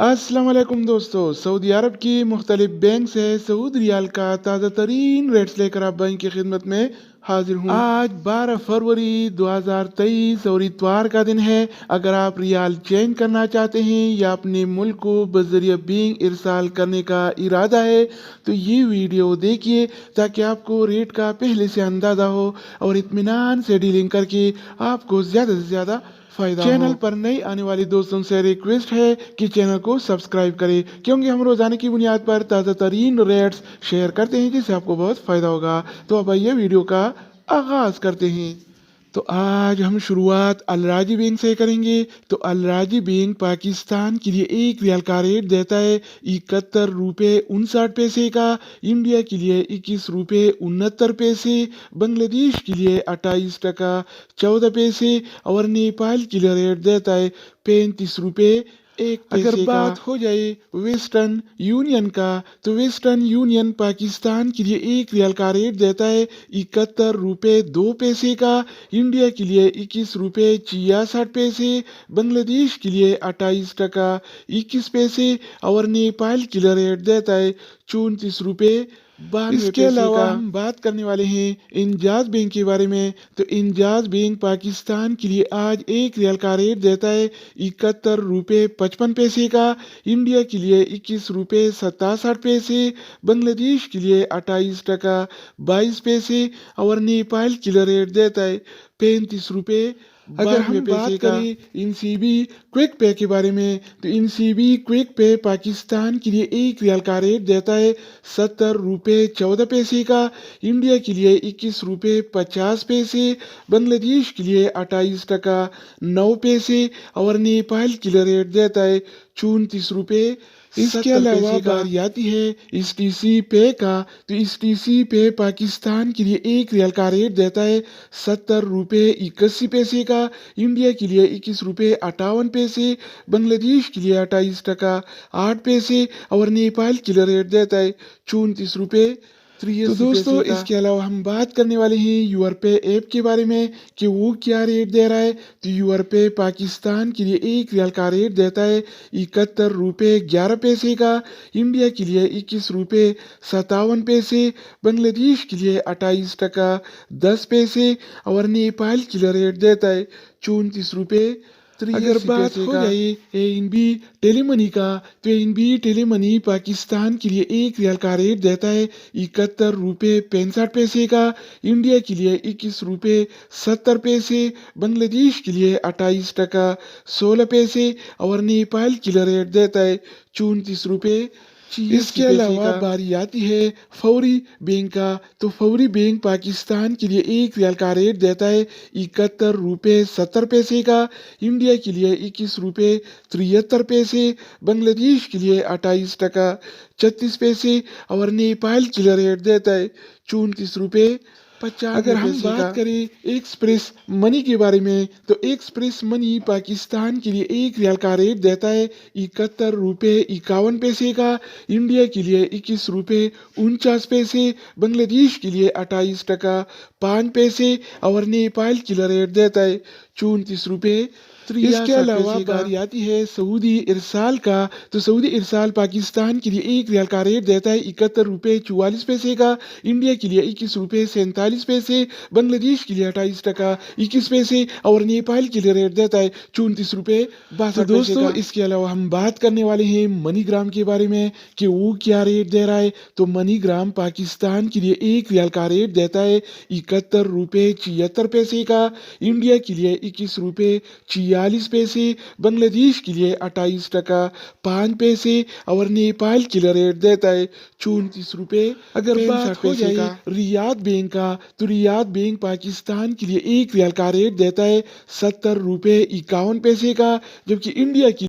अस्सलाम वालेकुम दोस्तों। सऊदी अरब की मुख्तलिफ बैंक से सऊदी रियाल का ताज़ा तरीन रेट्स लेकर आप बैंक की खिदमत में हाजिर हूँ। आज 12 फरवरी 2023 और इतवार का दिन है। अगर आप रियाल चेंज करना चाहते हैं या अपने मुल्क को बज़रिया बैंक इरसाल करने का इरादा है तो ये वीडियो देखिए ताकि आपको रेट का पहले से अंदाज़ा हो और इत्मीनान से डीलिंग करके आपको ज़्यादा से ज़्यादा फायदा हो। चैनल पर नए आने वाले दोस्तों से रिक्वेस्ट है कि चैनल को सब्सक्राइब करें क्योंकि हम रोजाना की बुनियाद पर ताज़ा तरीन रेट्स शेयर करते हैं जिससे आपको बहुत फायदा होगा। तो अब आइए वीडियो का आगाज करते हैं। तो आज हम शुरुआत अल राजी बैंक से करेंगे। तो अल राजी बैंक पाकिस्तान के लिए एक रियाल का रेट देता है 71 रुपये 59 पैसे का, इंडिया के लिए 21 रुपये 69 पैसे, बांग्लादेश के लिए 28 टका 14 पैसे और नेपाल के लिए रेट देता है 35 रुपये 1 पैसे अगर बात हो जाए वेस्टर्न यूनियन का तो वेस्टर्न यूनियन पाकिस्तान के लिए एक रियाल का रेट देता है 71 रुपये 2 पैसे का, इंडिया के लिए 21 रुपये 66 पैसे, बांग्लादेश के लिए 28 टका 21 पैसे और नेपाल के लिए रेट देता है 34 रुपये 92 पैसे। इसके अलावा हम बात करने वाले हैं इंजाज बैंक के बारे में। तो इंजाज बैंक पाकिस्तान के लिए आज एक रियाल का रेट देता है 71 रुपये 55 पैसे का, इंडिया के लिए 21 रुपये 67 पैसे, बांग्लादेश के लिए 28 टका 22 पैसे और नेपाल के लिए रेट देता है 35 रुपये। अगर हम बात करें इनसीबी क्विक पे के बारे में तो इनसीबी क्विक पे पाकिस्तान के लिए एक रियाल का रेट देता है 70 रुपये 14 पैसे का, इंडिया के लिए 21 रुपये 50 पैसे, बांग्लादेश के लिए 28 टका 9 पैसे और नेपाल के लिए रेट देता है 34 रुपये। इसके अलावा बारी आती है एसटीसी पे का। तो एसटीसी पे पाकिस्तान के लिए एक रियाल का रेट देता है 70 रुपये 81 पैसे का, इंडिया के लिए 21 रुपये 58 पैसे, बांग्लादेश के लिए 28 टका 8 पैसे और नेपाल के लिए रेट देता है 34 रुपये 83 तो दोस्तों इसके अलावा हम बात करने वाले हैं यूरपे ऐप के बारे में कि वो क्या रेट दे रहा है। तो यूरपे पाकिस्तान के लिए एक रियाल का रेट देता है 71 रुपये 11 पैसे का, इंडिया के लिए 21 रुपये 57 पैसे, बांग्लादेश के लिए 28 टका 10 पैसे और नेपाल के लिए रेट देता है 34 रुपये। अगर बात हो जाए एएनबी टेलीमनी का तो एएनबी टेलीमनी पाकिस्तान के लिए एक रियाल का रेट देता है 71 रुपये 65 पैसे का, इंडिया के लिए 21 रुपये 70 पैसे, बांग्लादेश के लिए 28 टका 16 पैसे और नेपाल के लिए रेट देता है 34 रुपये। इसके अलावा बारी आती है फौरी बैंक का। तो फौरी बैंक पाकिस्तान के लिए एक रियाल का रेट देता है 71 रुपये 70 पैसे का, इंडिया के लिए 21 रुपये 73 पैसे, बांग्लादेश के लिए 28 टका 36 पैसे और नेपाल के लिए रेट देता है 34 रुपये 50। अगर हम बात करें एक्सप्रेस मनी के बारे में तो एक्सप्रेस मनी पाकिस्तान के लिए एक रियाल का रेट देता है 71 रुपये 51 पैसे का, इंडिया के लिए 21 रुपये 49 पैसे, बांग्लादेश के लिए 28 टका 5 पैसे और नेपाल के लिए रेट देता है 34 रुपये। इसके अलावा बारी आती है सऊदी इरसाल का। तो सऊदी इरसाल पाकिस्तान के लिए एक रियाल का रेट देता है 71 रुपये 44 पैसे का, इंडिया के लिए 21 रुपये 47 पैसे, बांग्लादेश के लिए 28 टका 21 पैसे और नेपाल के लिए रेट देता है 34 रुपये 62 दोस्तों इसके अलावा हम बात करने वाले हैं मनीग्राम के बारे में कि वो क्या रेट दे रहा है। तो मनीग्राम पाकिस्तान के लिए एक रियाल का रेट देता है 71 रुपये 76 पैसे का, इंडिया के लिए 21 रुपये 46 पैसे, बांग्लादेश के लिए 28 टका 5 पैसे और नेपाल के लिए रेट देता है 34 रुपये। अगर बात हो जाए रियाद बैंक का तो रियाद बैंक पाकिस्तान के लिए एक रियाल का रेट देता है 70 रुपये 51 पैसे का, जबकि इंडिया की